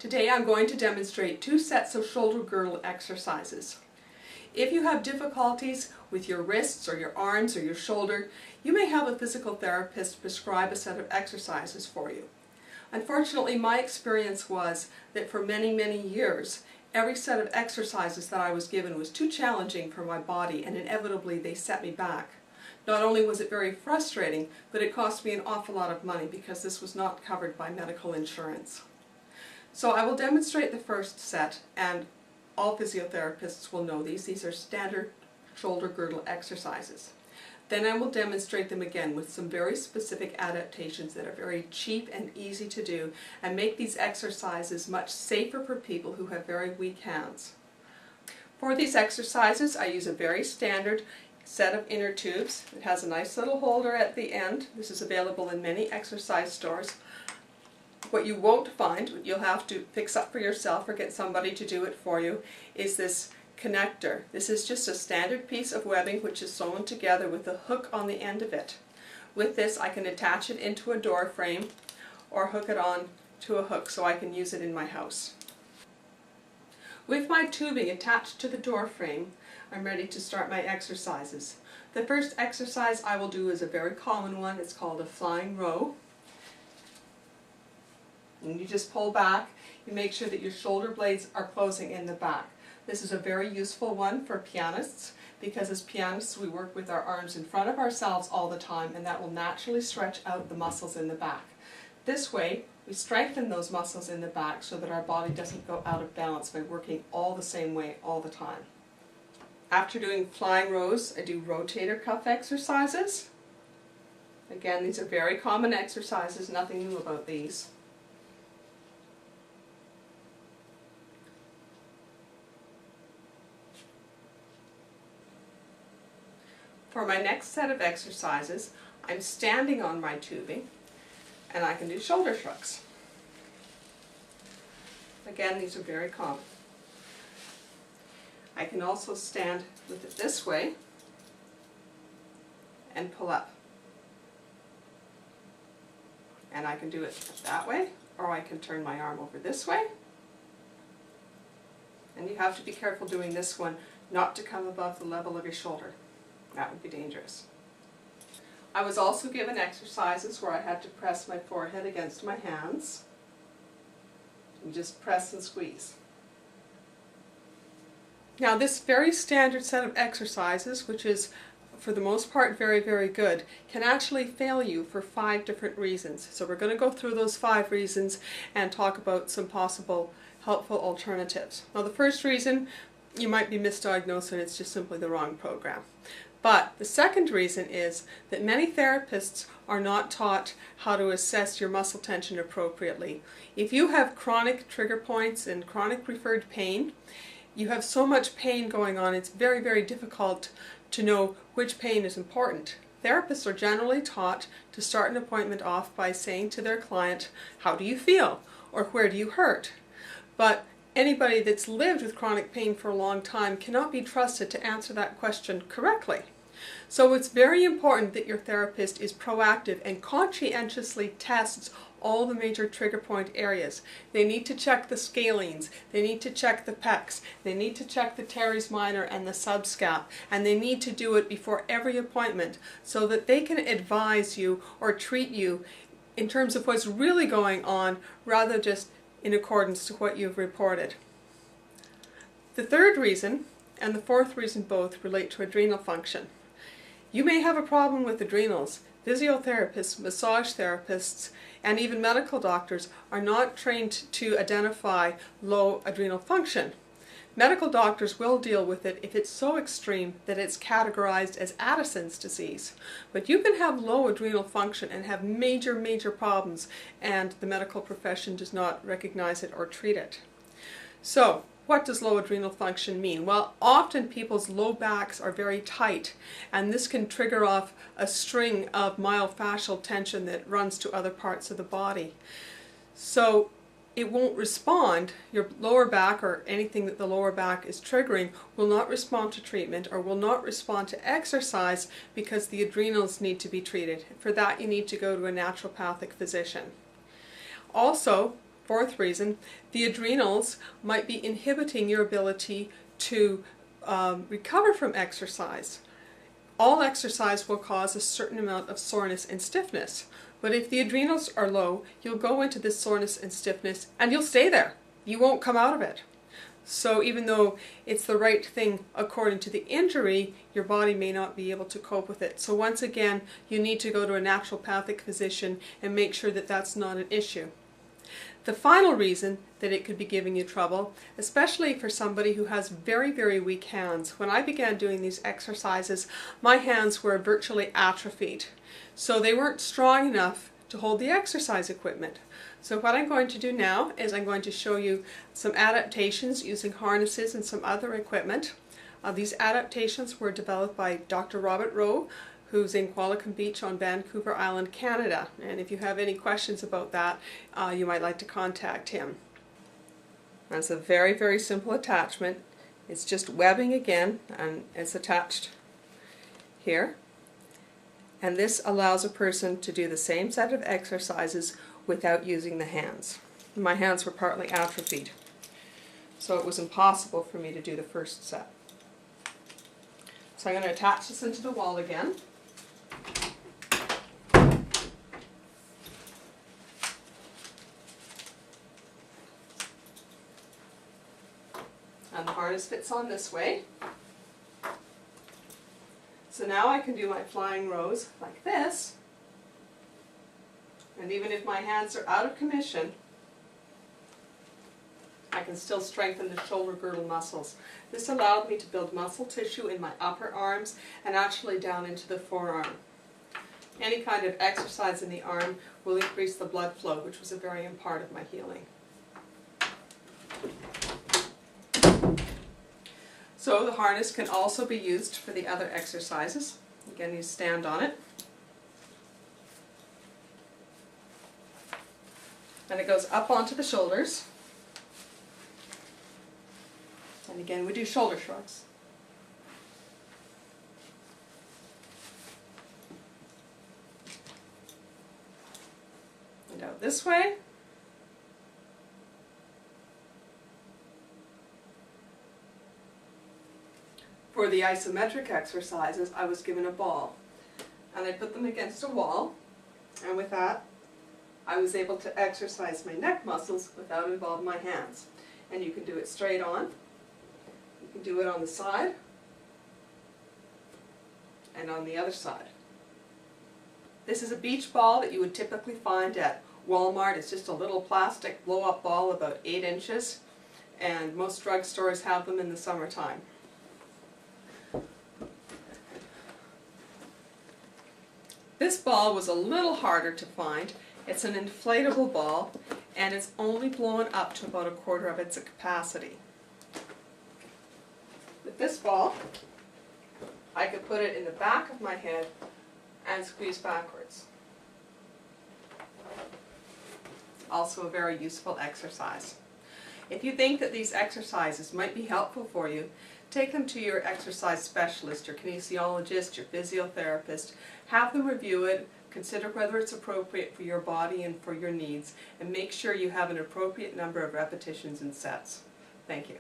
Today I'm going to demonstrate 2 sets of shoulder girdle exercises. If you have difficulties with your wrists or your arms or your shoulder, you may have a physical therapist prescribe a set of exercises for you. Unfortunately, my experience was that for many years, every set of exercises that I was given was too challenging for my body, and inevitably they set me back. Not only was it very frustrating, but it cost me an awful lot of money because this was not covered by medical insurance. So I will demonstrate the first set, and all physiotherapists will know these. These are standard shoulder girdle exercises. Then I will demonstrate them again with some very specific adaptations that are very cheap and easy to do, and make these exercises much safer for people who have very weak hands. For these exercises, I use a very standard set of inner tubes. It has a nice little holder at the end. This is available in many exercise stores. What you won't find, what you'll have to fix up for yourself or get somebody to do it for you, is this connector. This is just a standard piece of webbing which is sewn together with a hook on the end of it. With this I can attach it into a door frame or hook it on to a hook so I can use it in my house. With my tubing attached to the door frame, I'm ready to start my exercises. The first exercise I will do is a very common one. It's called a flying row. And you just pull back. You make sure that your shoulder blades are closing in the back. This is a very useful one for pianists because as pianists we work with our arms in front of ourselves all the time, and that will naturally stretch out the muscles in the back. This way we strengthen those muscles in the back so that our body doesn't go out of balance by working all the same way all the time. After doing flying rows, I do rotator cuff exercises. Again, these are very common exercises, nothing new about these. For my next set of exercises, I'm standing on my tubing and I can do shoulder shrugs. Again, these are very common. I can also stand with it this way and pull up. And I can do it that way, or I can turn my arm over this way. And you have to be careful doing this one not to come above the level of your shoulder. That would be dangerous. I was also given exercises where I had to press my forehead against my hands. You just press and squeeze. Now this very standard set of exercises, which is for the most part very good, can actually fail you for 5 different reasons. So we're going to go through those 5 reasons and talk about some possible helpful alternatives. Now the first reason, you might be misdiagnosed and it's just simply the wrong program. But the second reason is that many therapists are not taught how to assess your muscle tension appropriately. If you have chronic trigger points and chronic referred pain, you have so much pain going on, it's very difficult to know which pain is important. Therapists are generally taught to start an appointment off by saying to their client, "How do you feel?" or "Where do you hurt?" But anybody that's lived with chronic pain for a long time cannot be trusted to answer that question correctly. So it's very important that your therapist is proactive and conscientiously tests all the major trigger point areas. They need to check the scalenes, they need to check the pecs, they need to check the teres minor and the subscap, and they need to do it before every appointment so that they can advise you or treat you in terms of what's really going on rather just in accordance to what you've reported. The third reason and the fourth reason both relate to adrenal function. You may have a problem with adrenals. Physiotherapists, massage therapists, and even medical doctors are not trained to identify low adrenal function. Medical doctors will deal with it if it's so extreme that it's categorized as Addison's disease. But you can have low adrenal function and have major problems, and the medical profession does not recognize it or treat it. So, what does low adrenal function mean? Well, often people's low backs are very tight, and this can trigger off a string of myofascial tension that runs to other parts of the body. So it won't respond. Your lower back or anything that the lower back is triggering will not respond to treatment or will not respond to exercise because the adrenals need to be treated. For that you need to go to a naturopathic physician. Also, Fourth reason, the adrenals might be inhibiting your ability to recover from exercise. All exercise will cause a certain amount of soreness and stiffness, but if the adrenals are low, you'll go into this soreness and stiffness and you'll stay there. You won't come out of it. So even though it's the right thing according to the injury, your body may not be able to cope with it. So once again, you need to go to a naturopathic physician and make sure that that's not an issue. The final reason that it could be giving you trouble, especially for somebody who has very, very weak hands. When I began doing these exercises, my hands were virtually atrophied. So they weren't strong enough to hold the exercise equipment. So what I'm going to do now is I'm going to show you some adaptations using harnesses and some other equipment. These adaptations were developed by Dr. Robert Rowe, who's in Qualicum Beach on Vancouver Island, Canada. And if you have any questions about that, you might like to contact him. That's a very, very simple attachment. It's just webbing again, and it's attached here. And this allows a person to do the same set of exercises without using the hands. My hands were partly atrophied, so it was impossible for me to do the first set. So I'm going to attach this into the wall again. And the harness fits on this way. So now I can do my flying rows like this. And even if my hands are out of commission, I can still strengthen the shoulder girdle muscles. This allowed me to build muscle tissue in my upper arms and actually down into the forearm. Any kind of exercise in the arm will increase the blood flow, which was a very important part of my healing. So the harness can also be used for the other exercises. Again, you stand on it. And it goes up onto the shoulders. And again, we do shoulder shrugs. And out this way. For the isometric exercises, I was given a ball. And I put them against a wall. And with that, I was able to exercise my neck muscles without involving my hands. And you can do it straight on. You can do it on the side and on the other side. This is a beach ball that you would typically find at Walmart. It's just a little plastic blow-up ball about 8 inches, and most drugstores have them in the summertime. This ball was a little harder to find. It's an inflatable ball, and it's only blown up to about 1/4 of its capacity. With this ball, I could put it in the back of my head and squeeze backwards. Also a very useful exercise. If you think that these exercises might be helpful for you, take them to your exercise specialist, your kinesiologist, your physiotherapist. Have them review it, consider whether it's appropriate for your body and for your needs, and make sure you have an appropriate number of repetitions and sets. Thank you.